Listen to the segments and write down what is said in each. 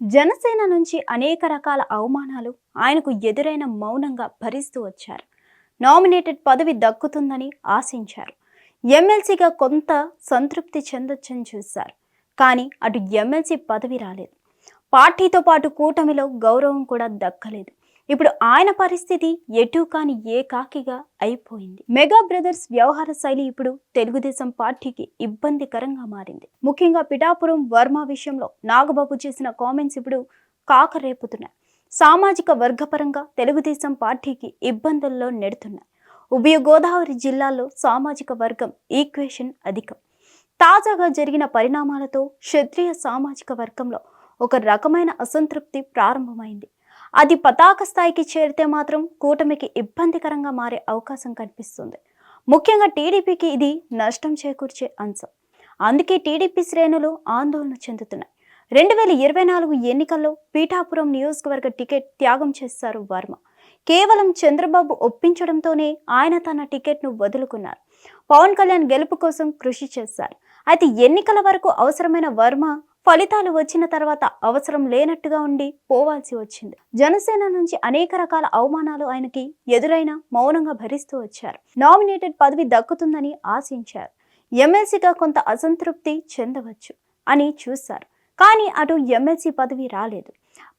జనసేన నుంచి అనేక రకాల అవమానాలు ఆయనకు ఎదురైన మౌనంగా భరిస్తూ వచ్చారు. నామినేటెడ్ పదవి దక్కుతుందని ఆశించారు. ఎమ్మెల్సీగా కొంత సంతృప్తి చెందొచ్చని చూశారు. కానీ అటు ఎమ్మెల్సీ పదవి రాలేదు. పార్టీతో పాటు కూటమిలో గౌరవం కూడా దక్కలేదు. ఇప్పుడు ఆయన పరిస్థితి ఎటు కాని ఏకాకిగా అయిపోయింది. మెగా బ్రదర్స్ వ్యవహార శైలి ఇప్పుడు తెలుగుదేశం పార్టీకి ఇబ్బందికరంగా మారింది. ముఖ్యంగా పిఠాపురం వర్మ విషయంలో నాగబాబు చేసిన కామెంట్స్ ఇప్పుడు కాకరేపుతున్నాయి. సామాజిక వర్గపరంగా తెలుగుదేశం పార్టీకి ఇబ్బందుల్లో నెడుతున్నాయి. ఉభయ గోదావరి జిల్లాల్లో సామాజిక వర్గం ఈక్వేషన్ అధికం. తాజాగా జరిగిన పరిణామాలతో క్షత్రియ సామాజిక వర్గంలో ఒక రకమైన అసంతృప్తి ప్రారంభమైంది. అది పతాక స్థాయికి చేరితే మాత్రం కూటమికి ఇబ్బందికరంగా మారే అవకాశం కనిపిస్తుంది. ముఖ్యంగా టీడీపీకి ఇది నష్టం చేకూర్చే అంశం. అందుకే టీడీపీ శ్రేణులు ఆందోళన చెందుతున్నాయి. 2024 ఎన్నికల్లో పీఠాపురం నియోజకవర్గ టికెట్ త్యాగం చేశారు వర్మ. కేవలం చంద్రబాబు ఒప్పించడంతోనే ఆయన తన టికెట్ను వదులుకున్నారు. పవన్ కళ్యాణ్ గెలుపు కోసం కృషి చేశారు. అయితే ఎన్నికల వరకు అవసరమైన వర్మ ఫలితాలు వచ్చిన తర్వాత అవసరం లేనట్టుగా ఉండి పోవాల్సి వచ్చింది. జనసేన నుంచి అనేక రకాల అవమానాలు ఆయనకి ఎదురైనా మౌనంగా భరిస్తూ వచ్చారు. నామినేటెడ్ పదవి దక్కుతుందని ఆశించారు. ఎమ్మెల్సీగా కొంత అసంతృప్తి చెందవచ్చు అని చూశారు. కానీ అటు ఎమ్మెల్సీ పదవి రాలేదు.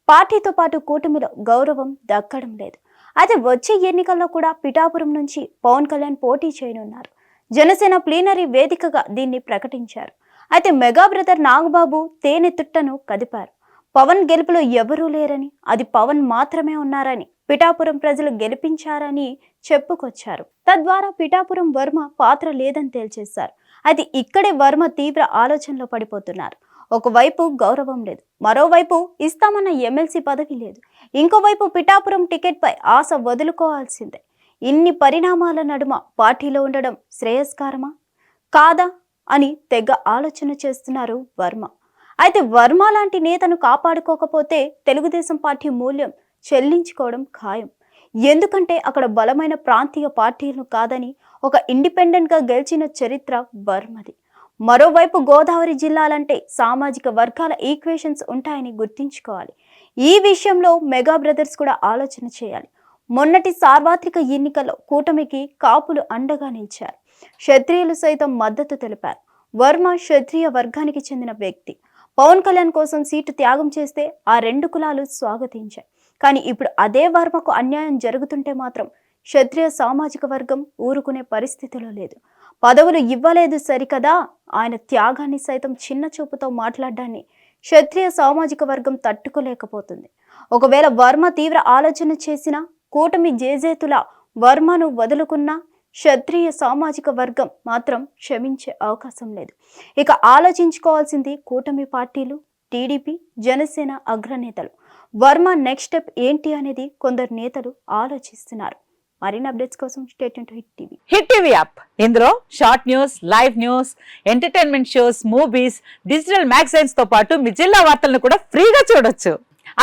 పార్టీతో పాటు కూటమిలో గౌరవం దక్కడం లేదు. అయితే వచ్చే ఎన్నికల్లో కూడా పిఠాపురం నుంచి పవన్ కళ్యాణ్ పోటీ చేయనున్నారు. జనసేన ప్లీనరీ వేదికగా దీన్ని ప్రకటించారు. అయితే మెగా బ్రదర్ నాగబాబు తేనె తుట్టను కదిపారు. పవన్ గెలుపులో ఎవరూ లేరని, అది పవన్ మాత్రమే ఉన్నారని, పిఠాపురం ప్రజలు గెలిపించారని చెప్పుకొచ్చారు. తద్వారా పిఠాపురం వర్మ పాత్ర లేదని తేల్చేశారు. అయితే ఇక్కడే వర్మ తీవ్ర ఆలోచనలో పడిపోతున్నారు. ఒకవైపు గౌరవం లేదు, మరోవైపు ఇస్తామన్న ఎమ్మెల్సీ పదవి లేదు, ఇంకోవైపు పిఠాపురం టికెట్పై ఆశ వదులుకోవాల్సిందే. ఇన్ని పరిణామాల నడుమ పార్టీలో ఉండడం శ్రేయస్కరమా కాదా అని తెగ ఆలోచన చేస్తున్నారు వర్మ. అయితే వర్మ లాంటి నేతను కాపాడుకోకపోతే తెలుగుదేశం పార్టీ మూల్యం చెల్లించుకోవడం ఖాయం. ఎందుకంటే అక్కడ బలమైన ప్రాంతీయ పార్టీలను కాదని ఒక ఇండిపెండెంట్గా గెలిచిన చరిత్ర వర్మది. మరోవైపు గోదావరి జిల్లాలంటే సామాజిక వర్గాల ఈక్వేషన్స్ ఉంటాయని గుర్తుంచుకోవాలి. ఈ విషయంలో మెగా బ్రదర్స్ కూడా ఆలోచన చేయాలి. మొన్నటి సార్వత్రిక ఎన్నికల్లో కూటమికి కాపులు అండగా నిలిచారు. క్షత్రియులు సైతం మద్దతు తెలిపారు. వర్మ క్షత్రియ వర్గానికి చెందిన వ్యక్తి. పవన్ కళ్యాణ్ కోసం సీటు త్యాగం చేస్తే ఆ రెండు కులాలు స్వాగతించాయి. కానీ ఇప్పుడు అదే వర్మకు అన్యాయం జరుగుతుంటే మాత్రం క్షత్రియ సామాజిక వర్గం ఊరుకునే పరిస్థితిలో లేదు. పదవులు ఇవ్వలేదు సరికదా, ఆయన త్యాగాన్ని సైతం చిన్న చూపుతో మాట్లాడడాన్ని క్షత్రియ సామాజిక వర్గం తట్టుకోలేకపోతుంది. ఒకవేళ వర్మ తీవ్ర ఆలోచన చేసినా, కూటమి జేజేతుల వర్మను వదులుకున్నా క్షత్రియ సామాజిక వర్గం మాత్రం క్షమించే అవకాశం లేదు. ఇక ఆలోచించుకోవాల్సింది కూటమి పార్టీలు, టీడీపీ, జనసేన అగ్రనేతలు. వర్మ నెక్స్ట్ స్టెప్ ఏంటి అనేది కొందరు నేతలు ఆలోచిస్తున్నారు. మరిన్ని అప్డేట్స్ కోసం stay tune to Hit TV. Hit TV app, ఇందులో short news, live news, entertainment shows, movies, digital magazines తో పాటు మీ జిల్లా వార్తలను కూడా ఫ్రీగా చూడొచ్చు.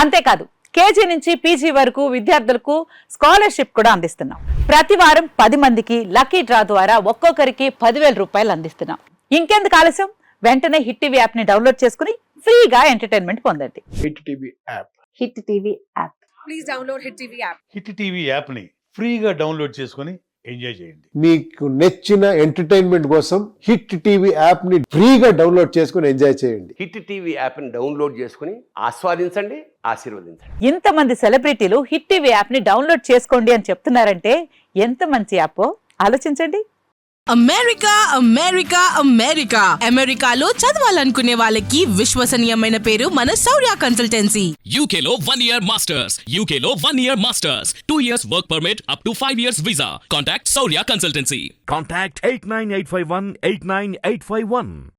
అంతేకాదు కేజీ నుంచి పీజీ వరకు విద్యార్థులకు స్కాలర్షిప్ కూడా అందిస్తున్నాం. ప్రతి వారం 10 మందికి లక్కీ డ్రా ద్వారా ఒక్కొక్కరికి 10,000 రూపాయలు అందిస్తున్నాం. ఇంకెందుకు ఆలస్యం, వెంటనే హిట్ టీవీ యాప్ ని డౌన్లోడ్ చేసుకుని ఫ్రీగా ఎంటర్టైన్మెంట్ పొందండి. Hit TV app. Hit TV app. Please download hit TV app. Hit TV app ని ఫ్రీగా డౌన్లోడ్ చేసుకుని ఎంజాయ్ చేయండి. మీకు నచ్చిన ఎంటర్టైన్మెంట్ కోసం హిట్ టీవీ యాప్ ని ఫ్రీగా డౌన్లోడ్ చేసుకుని ఎంజాయ్ చేయండి. హిట్ టీవీ యాప్ ని డౌన్లోడ్ చేసుకుని ఆస్వాదించండి, ఆశీర్వదించండి. ఇంతమంది సెలబ్రిటీలు హిట్ టీవీ యాప్ ని డౌన్లోడ్ చేసుకోండి అని చెప్తున్నారంటే ఎంత మంచి యాప్ ఆలోచించండి. అమెరికా అమెరికా అమెరికా అమెరికాలో చదవాలనుకునే వాళ్ళకి విశ్వసనీయమైన పేరు మన శౌర్య కన్సల్టెన్సీ. UK లో 1 year masters. UK లో 1 year masters. 2 years work permit up to 5 years visa. Contact Saurya Consultancy. Contact 89851 89851.